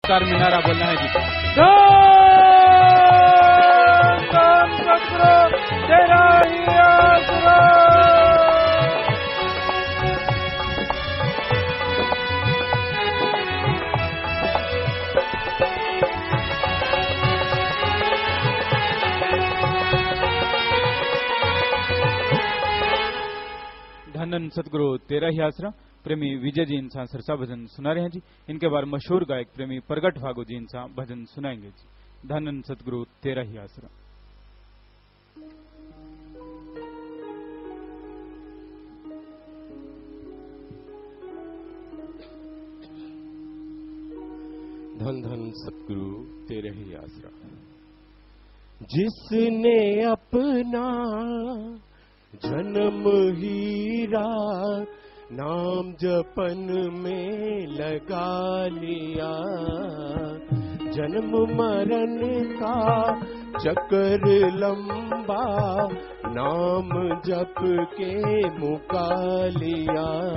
नमस्कार मिनारा बोलना है जी। धन सतगुरु तेरा ही आसरा। धन सतगुरु तेरा ही आसरा। प्रेमी विजय जी इंसान सरसा भजन सुना रहे हैं जी। इनके बाद मशहूर गायक प्रेमी प्रगट भागो जी इंसान भजन सुनाएंगे जी। धन सतगुरु तेरा ही आसरा। धन धन सतगुरु तेरे ही आसरा। जिसने अपना जन्म हीरा नाम जपन में लगा लिया, जन्म मरण का चक्कर लंबा नाम जप के मुका लिया।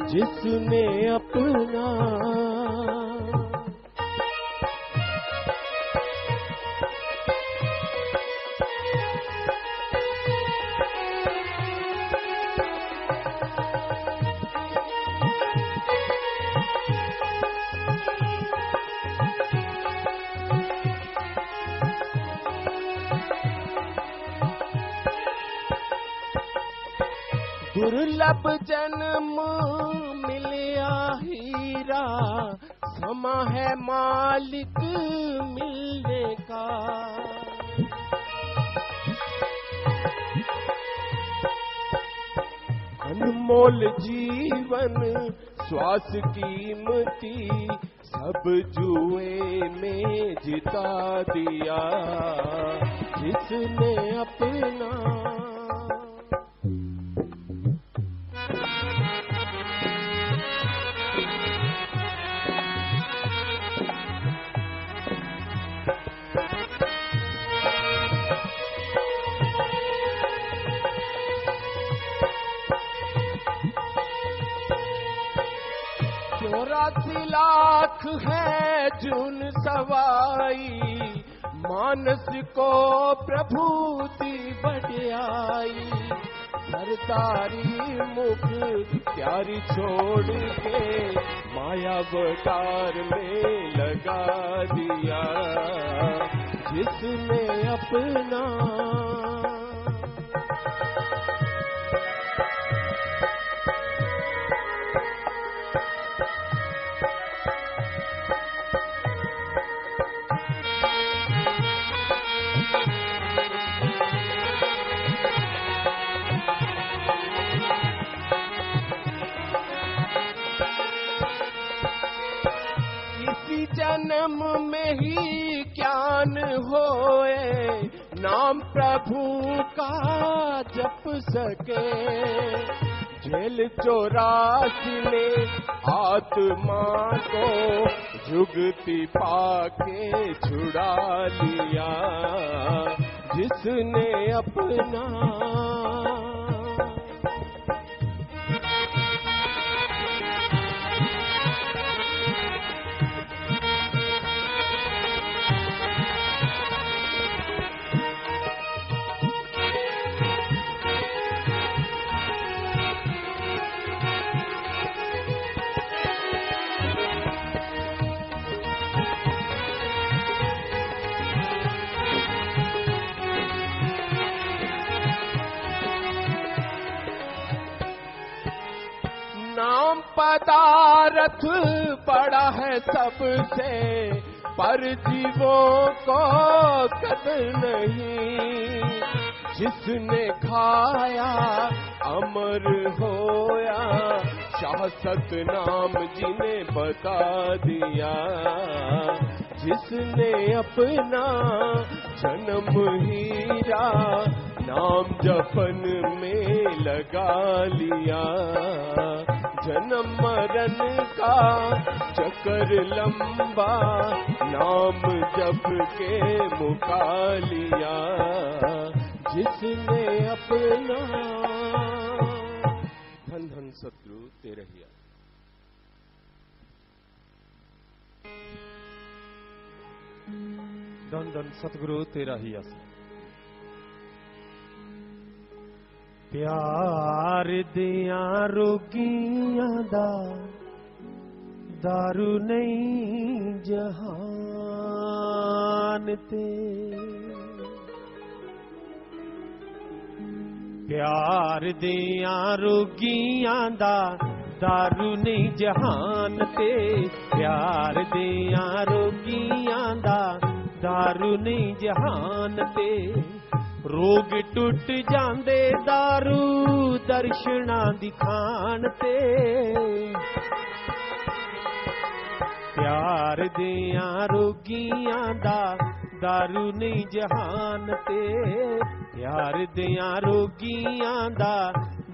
जिसने अपना दुर्लभ जन्म मिलिया हीरा, समा है मालिक मिलने का। अनमोल जीवन श्वास कीमती सब जुए में जिता दिया। जिसने अपना लाख है जुन सवाई, मानस को प्रभुति बढ़ाई। सरदारी मुख प्यारी छोड़ के माया बकार में लगा दिया। जिसने अपना जन्म में ही ज्ञान होए, नाम प्रभु का जप सके। जेल 84 में आत्मा को जुगती पाके छुड़ा लिया। जिसने अपना पदार्थ बड़ा है सबसे, पर जीवों को कदर नहीं। जिसने खाया अमर होया, शाश्वत नाम जिन्हें बता दिया। जिसने अपना जन्म हीरा नाम जपन में लगा लिया। जन्म मरण का चक्कर लंबा नाम जप के मुका लिया। जिसने अपना धन धन सतगुरु तेरे ही धन धन सतगुरु तेरा ही आसरा। प्यार दिया रोगियां दा दारू नहीं जहान ते। प्यार दिया रोगियां दा दारू नहीं जहान ते। प्यार दिया रोगियां दा दारू नहीं जहान ते। रोग टुट जांदे दारू दर्शना दिखान ते। प्यार दिया रोगियां दा दारू नहीं जहान ते। प्यार दिया रोगियां दा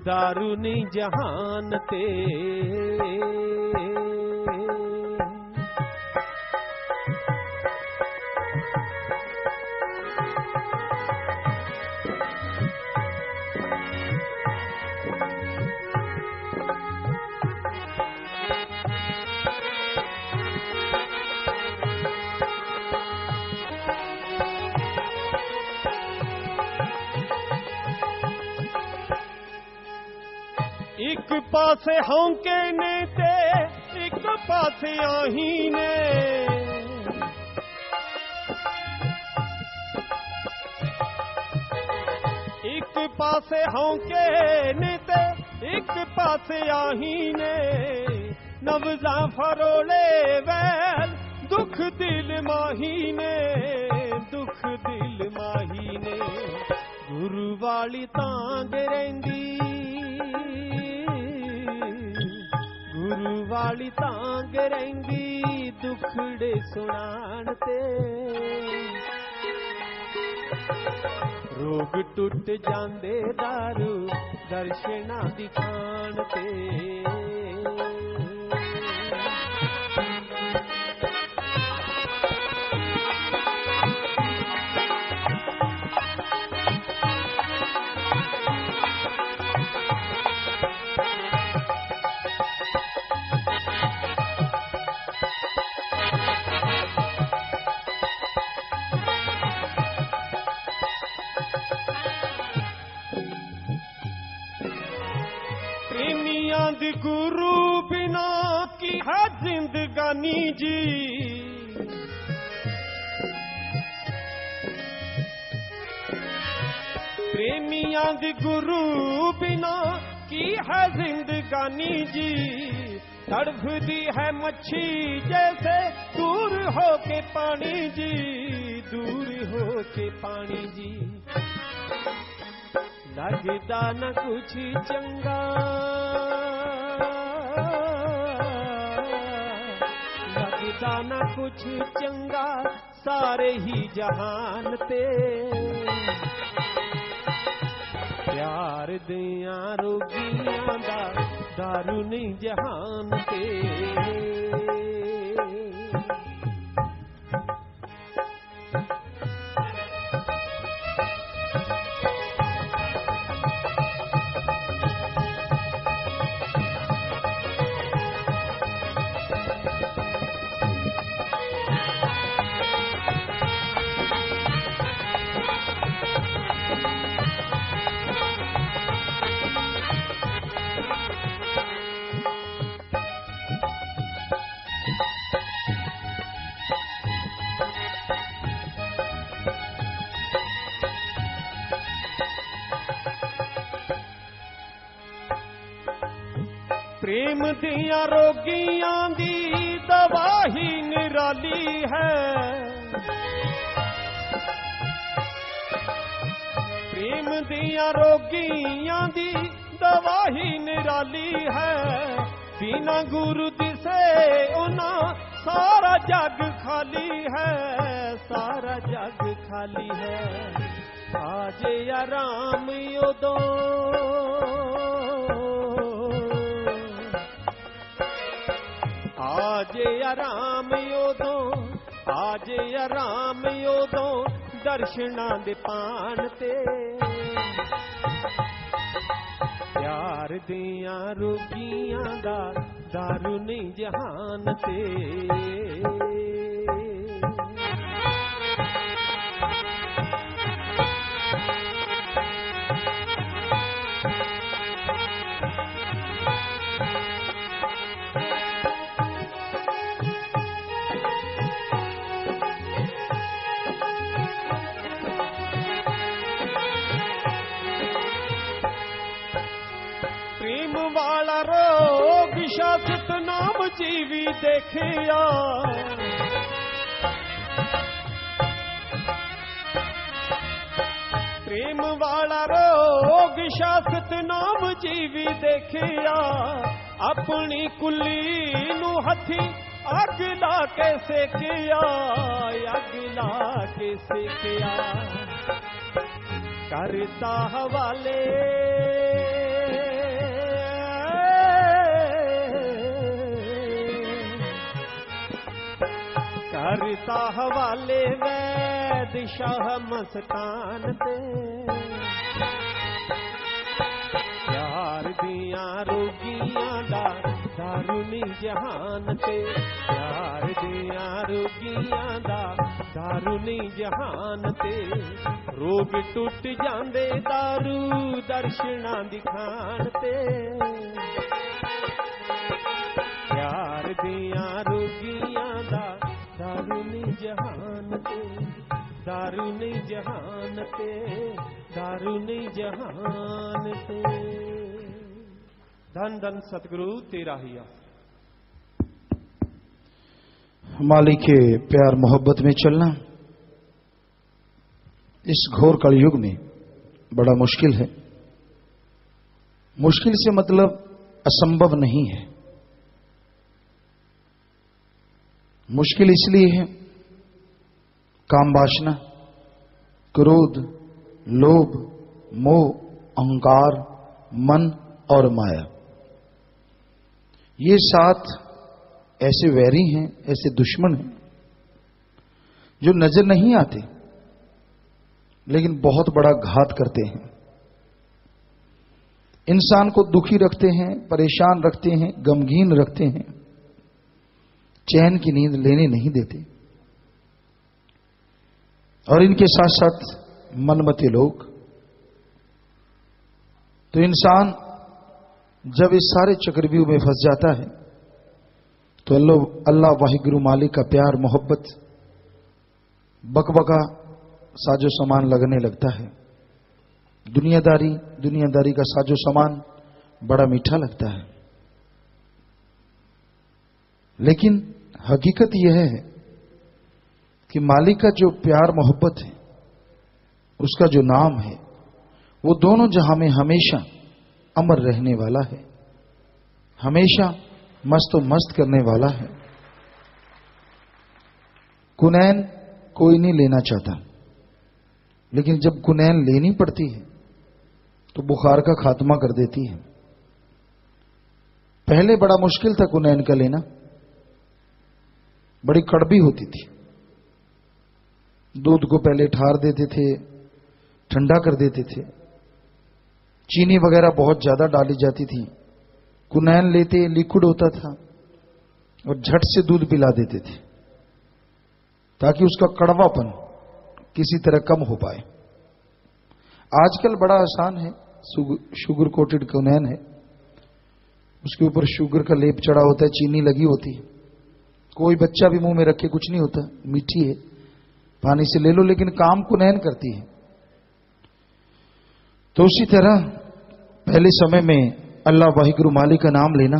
दारू नहीं जहान ते। एक पासे होंके ने ते एक पासे आही ने। एक पासे होंके ने ते एक पासे आही ने। नवजा फरोले वैल दुख दिल माही ने। दुख दिल माही ने। गुरु वाली तांग रहिंदी। गुरु वाली तांग रहिंदी दुखड़े सुनान ते। रोग टुट जांदे दारू दर्शना दिखान ते। दी गुरु बिना की है जिंदगानी जी। प्रेमियां दी गुरु बिना की है जिंदगानी जी। तड़फदी है मच्छी जैसे दूर हो के पानी जी। दूर हो के पानी जी। लगदा न कुछ चंगा। लगदा न कुछ चंगा सारे ही जहान ते। प्यार दिया रोगियां दा दारू नहीं जहान ते। प्रेम दिया रोगियां दी दवा ही निराली है। प्रेम दिया रोगियां दी दवा ही निराली है। बिना गुरु दिसे उना सारा जग खाली है। सारा जग खाली है। आज या राम योदो आज या राम योदो। आज या राम योदो दर्शना दे पान ते। प्यार दिया रोगियां दा दारू नहीं जहान ते। प्रेम वाला रोग शाश्वत नाम जीवी देखिया, प्रेम वाला रोग शाश्वत नाम जीवी देखिया। अपनी कुली नू हथी अग ला के सेकिया, अग ला के सेकिया। करता हवाले करता हवाले वैद शाह मस्तान ते। प्यार दिया रोगियां दा दारू नहीं जहान ते। प्यार दिया रोगियां दा दारू नहीं जहान ते। रोग टूट जांदे दारू दर्शना दिखान ते। प्यार दिया रोगियां दा दारू नहीं जहान ते। दारू नहीं जहान ते। दारू नहीं जहान ते। धन धन सतगुरु तेरा ही आस। मालिक के प्यार मोहब्बत में चलना इस घोर कलयुग में बड़ा मुश्किल है। मुश्किल से मतलब असंभव नहीं है। मुश्किल इसलिए है काम वासना, क्रोध, लोभ, मोह, अहंकार, मन और माया, ये 7 ऐसे वैरी हैं, ऐसे दुश्मन हैं जो नजर नहीं आते लेकिन बहुत बड़ा घात करते हैं। इंसान को दुखी रखते हैं, परेशान रखते हैं, गमगीन रखते हैं, चैन की नींद लेने नहीं देते। और इनके साथ साथ मनमते लोग। तो इंसान जब इस सारे चक्रव्यूह में फंस जाता है तो अल्लाह वाहिगुरु मालिक का प्यार मोहब्बत बकबका साजो सामान लगने लगता है। दुनियादारी का साजो सामान बड़ा मीठा लगता है। लेकिन हकीकत यह है कि मालिक का जो प्यार मोहब्बत है, उसका जो नाम है, वो दोनों जहां में हमेशा अमर रहने वाला है, हमेशा मस्तो मस्त करने वाला है। कुनैन कोई नहीं लेना चाहता, लेकिन जब कुनैन लेनी पड़ती है तो बुखार का खात्मा कर देती है। पहले बड़ा मुश्किल था कुनैन का लेना, बड़ी कड़वी होती थी। दूध को पहले ठार देते थे, ठंडा कर देते थे, चीनी वगैरह बहुत ज्यादा डाली जाती थी। कुनैन लेते लिक्विड होता था और झट से दूध पिला देते थे ताकि उसका कड़वापन किसी तरह कम हो पाए। आजकल बड़ा आसान है, शुगर कोटेड कुनैन है, उसके ऊपर शुगर का लेप चढ़ा होता है, चीनी लगी होती है। कोई बच्चा भी मुंह में रखे कुछ नहीं होता, मीठी है, पानी से ले लो, लेकिन काम कुनैन करती है। तो उसी तरह पहले समय में अल्लाह वाहिगुरु मालिक का नाम लेना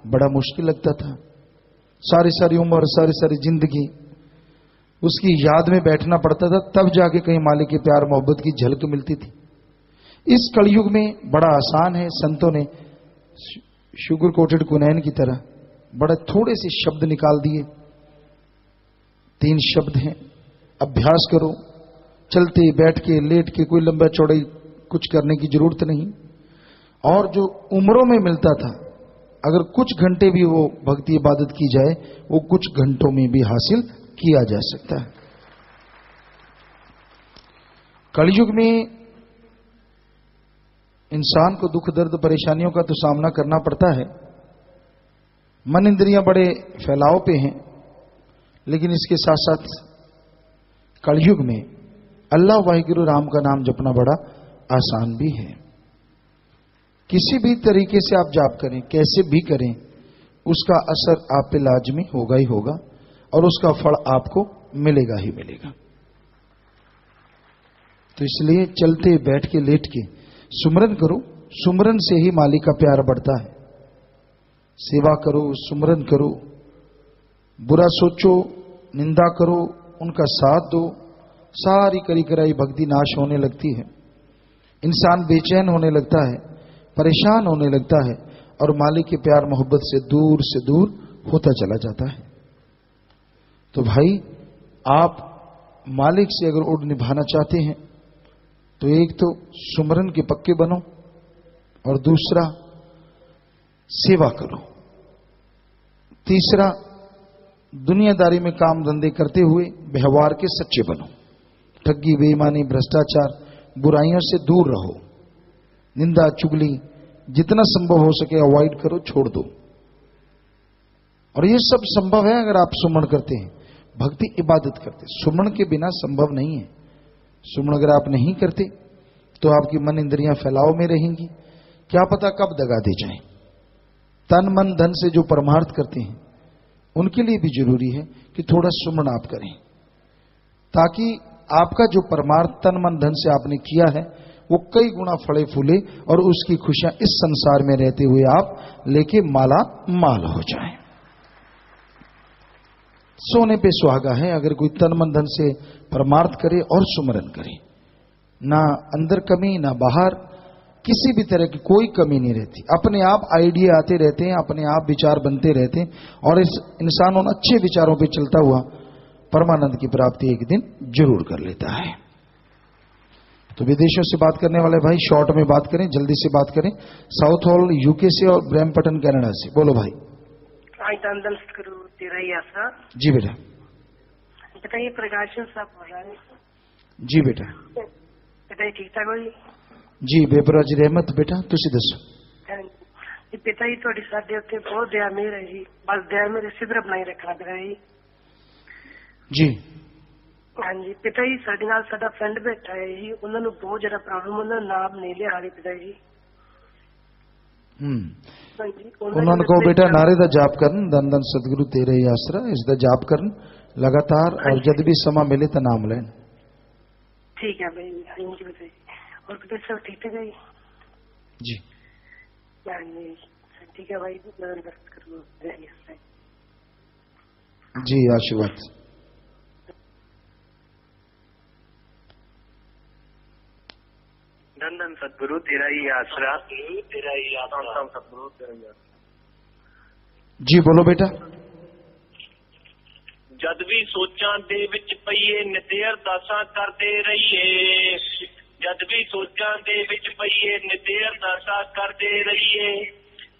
बड़ा मुश्किल लगता था। सारी उम्र, सारी जिंदगी उसकी याद में बैठना पड़ता था, तब जाके कहीं मालिक के प्यार मोहब्बत की झलक मिलती थी। इस कलयुग में बड़ा आसान है। संतों ने शुगर कोटेड कुनैन की तरह बड़े थोड़े से शब्द निकाल दिए। 3 शब्द हैं, अभ्यास करो, चलते बैठ के लेट के, कोई लंबा चौड़ाई कुछ करने की जरूरत नहीं। और जो उम्रों में मिलता था, अगर कुछ घंटे भी वो भक्ति इबादत की जाए, वो कुछ घंटों में भी हासिल किया जा सकता है। कलयुग में इंसान को दुख दर्द परेशानियों का तो सामना करना पड़ता है, मन इंद्रियां बड़े फैलाव पे हैं, लेकिन इसके साथ साथ कलयुग में अल्लाह वाहिगुरु राम का नाम जपना बड़ा आसान भी है। किसी भी तरीके से आप जाप करें, कैसे भी करें, उसका असर आप पे लाजमी होगा ही होगा और उसका फल आपको मिलेगा ही मिलेगा। तो इसलिए चलते, बैठ के, लेट के सुमरन करो। सुमरन से ही मालिक का प्यार बढ़ता है। सेवा करो, सुमरन करो, बुरा सोचो, निंदा करो, उनका साथ दो, सारी करी कराई भक्ति नाश होने लगती है। इंसान बेचैन होने लगता है, परेशान होने लगता है और मालिक के प्यार मोहब्बत से दूर होता चला जाता है। तो भाई, आप मालिक से अगर उड़ निभाना चाहते हैं तो एक तो सुमरन के पक्के बनो और दूसरा सेवा करो। तीसरा, दुनियादारी में काम धंधे करते हुए व्यवहार के सच्चे बनो। ठगी, बेईमानी, भ्रष्टाचार, बुराइयों से दूर रहो। निंदा, चुगली जितना संभव हो सके अवॉइड करो, छोड़ दो। और ये सब संभव है अगर आप सुमन करते हैं, भक्ति इबादत करते हैं। सुमन के बिना संभव नहीं है। सुमन अगर आप नहीं करते तो आपकी मन इंद्रियां फैलाव में रहेंगी, क्या पता कब दगा दे जाएं। तन मन धन से जो परमार्थ करते हैं उनके लिए भी जरूरी है कि थोड़ा सुमन आप करें, ताकि आपका जो परमार्थ तन मन धन से आपने किया है वो कई गुना फले फूले और उसकी खुशियां इस संसार में रहते हुए आप लेके माला माल हो जाएं। सोने पे सुहागा है अगर कोई तन मन धन से परमार्थ करे और सुमरन करे। ना अंदर कमी, ना बाहर, किसी भी तरह की कोई कमी नहीं रहती। अपने आप आइडिया आते रहते हैं, अपने आप विचार बनते रहते हैं और इस इंसान उन अच्छे विचारों पे चलता हुआ परमानंद की प्राप्ति एक दिन जरूर कर लेता है। तो विदेशों से बात करने वाले भाई शॉर्ट में बात करें, जल्दी से बात करें। साउथ हॉल यूके से और ब्रैम्पटन कनाडा से। बोलो भाई। तेरा ही आसरा। जी बेटा। बताइए, प्रकाशन साहब बोल रहा है। जी बेटा। बताइए, ठीक ठाक हो जी? जी बेपरा जी रहमत बेटा, तुसी दसो। पिता जी थोड़ी साडे उत्ते बहुत दया मेहर है जी, बस दया मेरे सिद्धर बनाई रखना पिता जी। जी हाँ जी पिता जी, साडे नाल साडा फ्रेंड बैठा है जी, उन्होंने बहुत ज्यादा प्रॉब्लम, उन्होंने नाम नहीं लिया हाले पिता जी। उन्होंने कहो बेटा नारे दा जाप करन, धन धन सतगुरु तेरे ही आसरा, इसका जाप करन लगातार और जब भी समा मिले तो नाम लें। ठीक है भाई। हाँ जी बताइए। और पिता सब ठीक ठाक है जी? हाँ जी ठीक है भाई। जी आशीर्वाद। धन धन सतगुरु तेरा ही आसरा, तेरा ही आसरा सतगुरु तेरा ही आसरा। जी बोलो बेटा। जद भी सोचां दे विच पईए नित्य अरदासां करदे रहिए, जद भी सोचां दे विच पईए नित्य अरदासां करदे रहिए।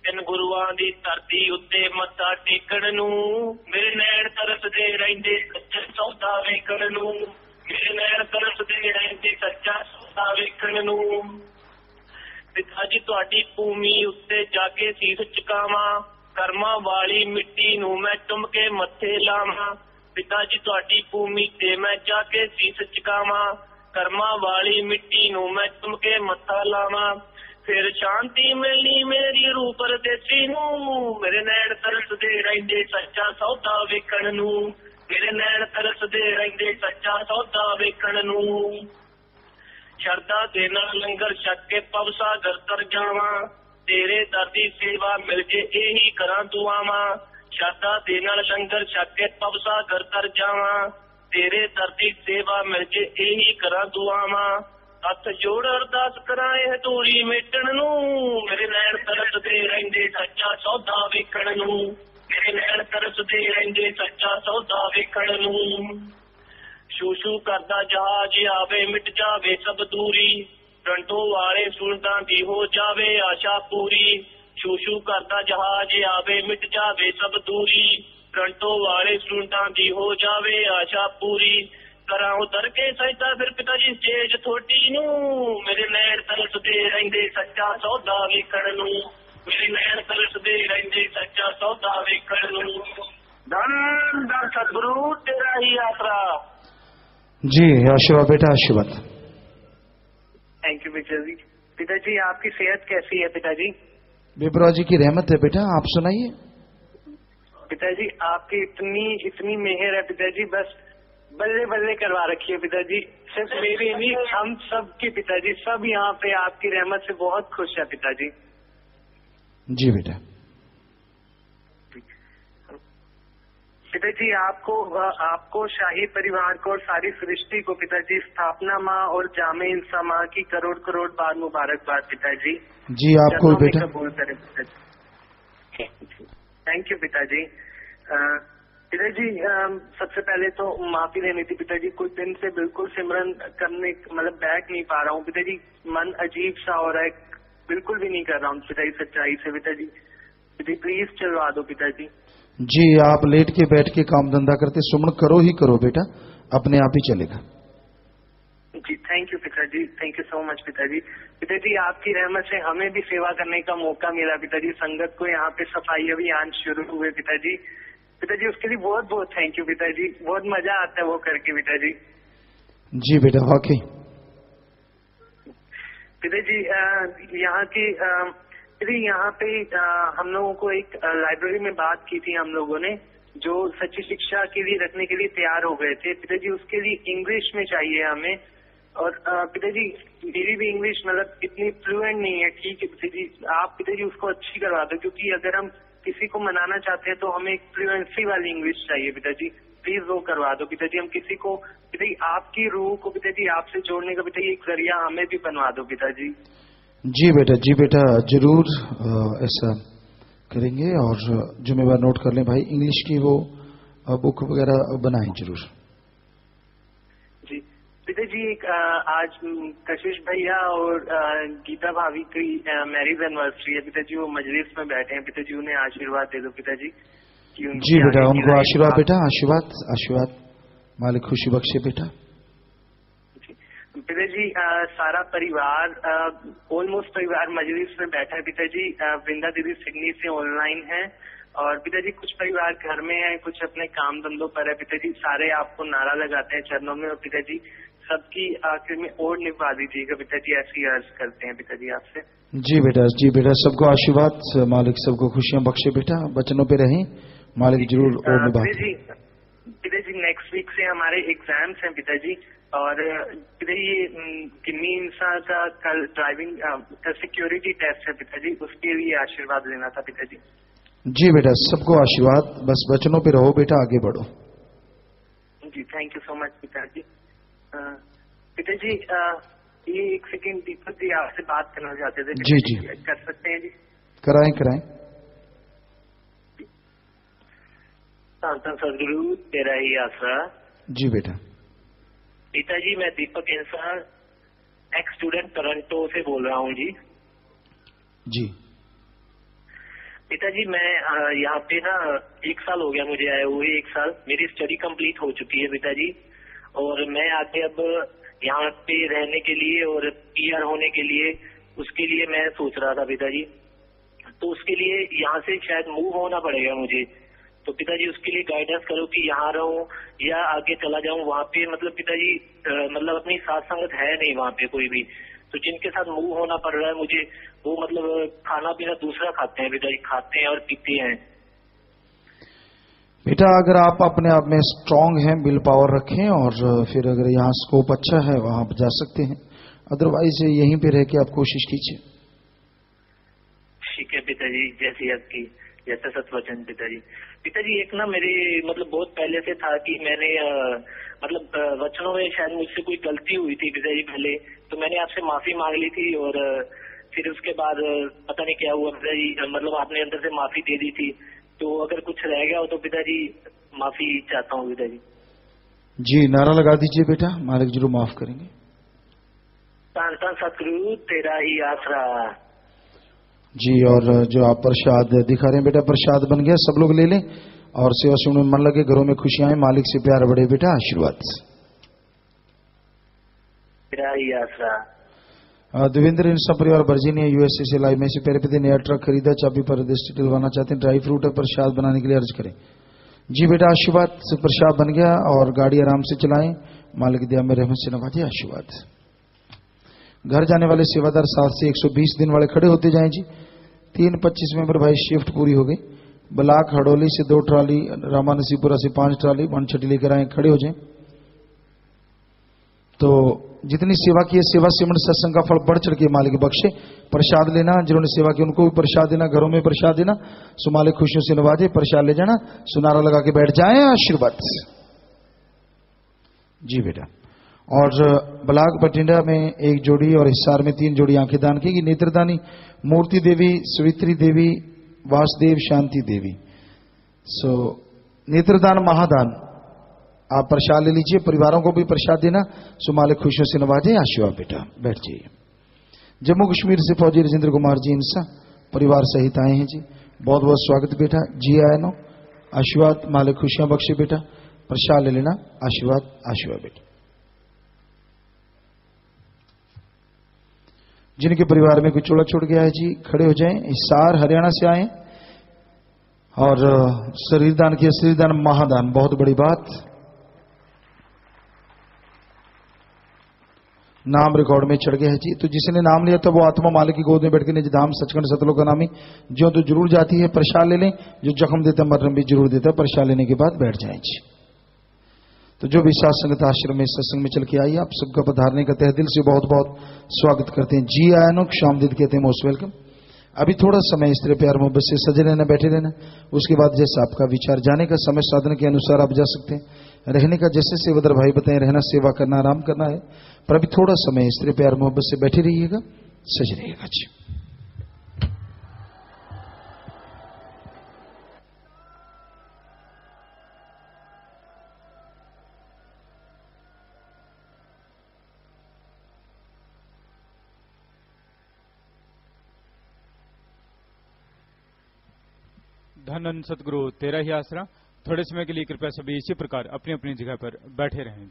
तिन गुरुआं दी धरती उत्ते मत्था टेकण नूं मेरे नैण तरसदे रहिंदे सच्चा सौदा वेखण नूं, मेरे नैण तरसदे रहिंदे सच्चा सौदा वेखण नूं। पिता जी तुहाडी भूमि उत्ते जाके सीस चुकावां, कर्मां वाली मिट्टी नूं मैं चुम के मत्थे लावां। पिता जी तुहाडी भूमि ते मैं जाके सीस चुकावां, कर्मां वाली मिट्टी नूं मैं चुम के मत्था लावां। फिर शांति मिलनी मेरी रूह परदेसी नूं, मेरे नैण तरसदे रहिंदे सच्चा सौदा वेखण नूं, मेरे नैण तरसदे रहिंदे सच्चा सौदा वेखण नूं। शरदा दे नाल लंगर छक के पव सागर तर जावां, तेरे दर दी सेवा मिल जे एही करां दुआवां। शरदा दे नाल लंगर छक के पव सागर तर जावां, तेरे दर दी सेवा मिल जे एही करां दुआवां। हथ जोड़ अरदास कराए हथूरी मेटण नूं, मेरे नैण तरसदे रहिंदे सच्चा सौदा वेखण नूं, मेरे नैण तरसदे रहिंदे सच्चा सौदा वेखण नूं। शू शू करदा जहाज आवे मिट जावे सब दूरी, टंटो वाले सुनदा दी हो जावे आशा पूरी। शू शू करदा जहाज आवे मिट जावे सब दूरी, टंटो वाले सुनदा दी हो जावे आशा पूरी। करा उतर के सजदा फिर पिता जी स्टेज थोड़ी नूं, मेरे नैण तरसदे रहिंदे सच्चा सौदा वेखण नूं, ਮੇਰੇ ਨੈਣ ਤਰਸਦੇ ਰਹਿੰਦੇ ਸੱਚਾ ਸੌਦਾ ਵੇਖਣ ਨੂੰ ਧੰਨ ਧੰਨ ਸਤਿਗੁਰੂ ਤੇਰਾ ਹੀ ਆਸਰਾ। जी आशीर्वाद बेटा, आशीर्वाद। थैंक यू पिताजी। पिताजी आपकी सेहत कैसी है पिताजी? बेपरवाह जी की रहमत है बेटा, आप सुनाइए। पिताजी आपकी इतनी इतनी मेहर है पिताजी, बस बल्ले बल्ले करवा रखी है पिताजी। सिर्फ मेरी नहीं, हम सब की पिताजी, सब यहाँ पे आपकी रहमत से बहुत खुश है पिताजी। जी बेटा। पिताजी आपको शाही परिवार को और सारी सृष्टि को पिताजी स्थापना माँ और जामे इंसा माँ की करोड़ करोड़ बार मुबारकबाद पिताजी। जी आपको भी बेटा। कबूल करें पिताजी। थैंक यू पिताजी। पिताजी सबसे पहले तो माफी लेनी थी पिताजी, कुछ दिन से बिल्कुल सिमरन करने मतलब बैठ नहीं पा रहा हूँ पिताजी, मन अजीब सा हो रहा है, बिल्कुल भी नहीं कर रहा हूँ पिताजी सच्चाई से। पिताजी प्लीज चलवा दो पिताजी। जी आप लेट के बैठ के काम धंधा करते, सुमन करो ही करो बेटा, अपने आप ही चलेगा। जी थैंक यू पिताजी, थैंक यू सो मच पिताजी। पिताजी आपकी रहमत से हमें भी सेवा करने का मौका मिला पिताजी, संगत को यहाँ पे सफाई अभियान शुरू हुए पिताजी। पिताजी उसके लिए बहुत बहुत थैंक यू पिताजी, बहुत मजा आता है वो करके पिताजी। जी बेटा वाकई। पिताजी यहाँ की पिताजी यहाँ पे हम लोगों को एक लाइब्रेरी में बात की थी हम लोगों ने, जो सच्ची शिक्षा के लिए रखने के लिए तैयार हो गए थे पिताजी, उसके लिए इंग्लिश में चाहिए हमें। और पिताजी मेरी भी इंग्लिश मतलब इतनी फ्लुएंट नहीं है, ठीक है पिताजी, आप पिताजी उसको अच्छी करवा दो, क्योंकि अगर हम किसी को मनाना चाहते हैं तो हमें एक फ्लुएंसी वाली इंग्लिश चाहिए पिताजी, प्लीज वो करवा दो पिताजी। हम किसी को पिताजी आपकी रूह को पिताजी आपसे जोड़ने का पिताजी एक जरिया हमें भी बनवा दो पिताजी। जी बेटा जरूर ऐसा करेंगे, और जुम्मेवार नोट कर लें भाई, इंग्लिश की वो बुक वगैरह बनाएं जरूर। जी पिताजी एक आज कशिश भैया और गीता भाभी की मैरिज एनिवर्सरी है पिताजी, वो मजलिस में बैठे हैं पिताजी, उन्हें आशीर्वाद दे दो पिताजी। जी बेटा उनको आशीर्वाद बेटा, आशीर्वाद आशीर्वाद, मालिक खुशी बख्शे बेटा। पिताजी सारा परिवार ऑलमोस्ट परिवार मजलिस में बैठा है पिताजी, वृंदा दीदी सिडनी से ऑनलाइन है, और पिताजी कुछ परिवार घर में है, कुछ अपने काम धंधों पर है पिताजी, सारे आपको नारा लगाते हैं चरणों में, और पिताजी सबकी आखिर में ओर निभा दीजिएगा पिताजी, ऐसी अर्ज करते हैं पिताजी आपसे। जी बेटा सबको आशीर्वाद, मालिक सबको खुशियां बख्शे बेटा, बचनों पे रहें, मालिक जरूर ओर निभा। पिताजी नेक्स्ट वीक से हमारे एग्जाम्स हैं पिताजी, और ये किन्नी इंसान का कल ड्राइविंग सिक्योरिटी टेस्ट है पिताजी, उसके लिए आशीर्वाद लेना था पिताजी। जी बेटा सबको आशीर्वाद, बस बचनों पे रहो बेटा, आगे बढ़ो। जी थैंक यू सो मच पिताजी। पिताजी ये एक सेकेंड, दीपक जी आपसे बात करना चाहते थे। जी कर सकते हैं जी? कराएं। सदगुरु तेरा ही आसरा। जी बेटा। पिताजी मैं दीपक इंसान एक्स स्टूडेंट टोरंटो से बोल रहा हूँ जी। पिताजी मैं यहाँ पे ना 1 साल हो गया मुझे आए हुए, 1 साल मेरी स्टडी कंप्लीट हो चुकी है पिताजी, और मैं आगे अब यहाँ पे रहने के लिए और पीआर होने के लिए, उसके लिए मैं सोच रहा था पिताजी, तो उसके लिए यहाँ से शायद मूव होना पड़ेगा मुझे, तो पिताजी उसके लिए गाइडेंस करो कि यहाँ रहूं या आगे चला जाऊं। वहाँ पे मतलब पिताजी मतलब अपनी साथ संगत है नहीं वहाँ पे कोई भी, तो जिनके साथ मूव होना पड़ रहा है मुझे, वो मतलब खाना पीना दूसरा खाते हैं पिताजी, खाते हैं और पीते हैं। बेटा अगर आप अपने आप में स्ट्रांग हैं, विल पावर रखें, और फिर अगर यहाँ स्कोप अच्छा है वहां आप जा सकते हैं, अदरवाइज यहीं पे रह के आप कोशिश कीजिए। ठीक है पिताजी, जैसी आपकी जैसा सत्वचन पिताजी। पिताजी एक ना मेरे मतलब बहुत पहले से था कि मैंने मतलब वचनों में शायद मुझसे कोई गलती हुई थी पिताजी पहले, तो मैंने आपसे माफी मांग ली थी, और फिर उसके बाद पता नहीं क्या हुआ पिताजी, मतलब आपने अंदर से माफी दे दी थी, तो अगर कुछ रह गया हो तो पिताजी माफी चाहता हूँ पिताजी। जी नारा लगा दीजिए बेटा, मालिक जरूर माफ करेंगे। सतगुरु तेरा ही आसरा। जी और जो आप प्रसाद दिखा रहे हैं बेटा, प्रसाद बन गया, सब लोग ले लें और सेवा सुनने में मन लगे, घरों में खुशियां आए, मालिक से प्यार बढ़े बेटा, आशीर्वाद। तेरा ही आसरा। देवेंद्र इन सब परिवार वर्जीनिया यूएसए से लाइव में से पैर पे नया ट्रक खरीदा, चाबी पर डलवाना चाहते हैं, ड्राई फ्रूट है, प्रसाद बनाने के लिए अर्ज करें। जी बेटा आशीर्वाद से प्रसाद बन गया और गाड़ी आराम से चलाएं, मालिक की दया में रहमत से नवाजे। आशीर्वाद। घर जाने वाले सेवादार 7 से 120 दिन वाले खड़े होते जाएं जी। 3-25 मेंबर भाई शिफ्ट पूरी हो गई। ब्लाक हड़ोली से 2 ट्राली, रामानसीपुरा से 5 ट्राली, 1 छठी लेकर आए, खड़े हो जाए। तो जितनी सेवा की है, सेवा सिमरण सत्संग का फल बढ़ चढ़ के मालिक बख्शे। प्रसाद लेना, जिन्होंने सेवा की उनको भी प्रसाद देना, घरों में प्रसाद देना, सो मालिक खुशियों से नवाजे। प्रसाद ले जाना, सुनारा लगा के बैठ जाए। आशीर्वाद। जी बेटा। और ब्लाक बठिंडा में 1 जोड़ी और हिसार में 3 जोड़ी आंखें दान की। नेत्रदानी मूर्ति देवी, सवित्री देवी, वासुदेव, शांति देवी। सो नेत्रदान महादान आप प्रसाद ले लीजिए, परिवारों को भी प्रसाद देना, सो मालिक खुशियों से नवाजे। आशीर्वाद बेटा, बैठ जाइए। जम्मू कश्मीर से फौजी राजेंद्र कुमार जी इंसा परिवार सहित आए हैं जी, बहुत बहुत स्वागत बेटा। जी आए नो, आशीर्वाद, मालिक खुशियां बख्शे बेटा। प्रसाद ले लेना, आशीर्वाद। आशीर्वाद बेटा। जिनके परिवार में कोई चोला छूट गया है जी, खड़े हो जाएं। हिसार हरियाणा से आए और शरीर दान किया, शरीर दान महादान, बहुत बड़ी बात। नाम रिकॉर्ड में चढ़ गया है जी। तो जिसने नाम लिया था वो आत्मा मालिक की गोद में बैठ के निज धाम सचखंड सतलोक का नामी जो तो जरूर जाती है। प्रसाद ले लें, जो जख्म देता मरहम भी जरूर देता। प्रसाद लेने के बाद बैठ जाएं जी। तो जो भी साथ संगत आश्रम में सत्संग में चल के आई, आप सबका पधारने का तहे दिल से बहुत बहुत स्वागत करते हैं। जी आयनो शामदीद कहते हैं, मोस्ट वेलकम। अभी थोड़ा समय इस तरह प्यार मोहब्बत से सजे रहना, बैठे रहना। उसके बाद जैसा आपका विचार, जाने का समय साधन के अनुसार आप जा सकते हैं। रहने का जैसे सेवादार भाई बताएं, रहना, सेवा करना, आराम करना है। पर अभी थोड़ा समय इस तरह प्यार मोहब्बत से बैठे रहिएगा, सज रहिएगा जी। धन सतगुरु तेरा ही आसरा। थोड़े समय के लिए कृपया सभी इसी प्रकार अपनी अपनी जगह पर बैठे रहें।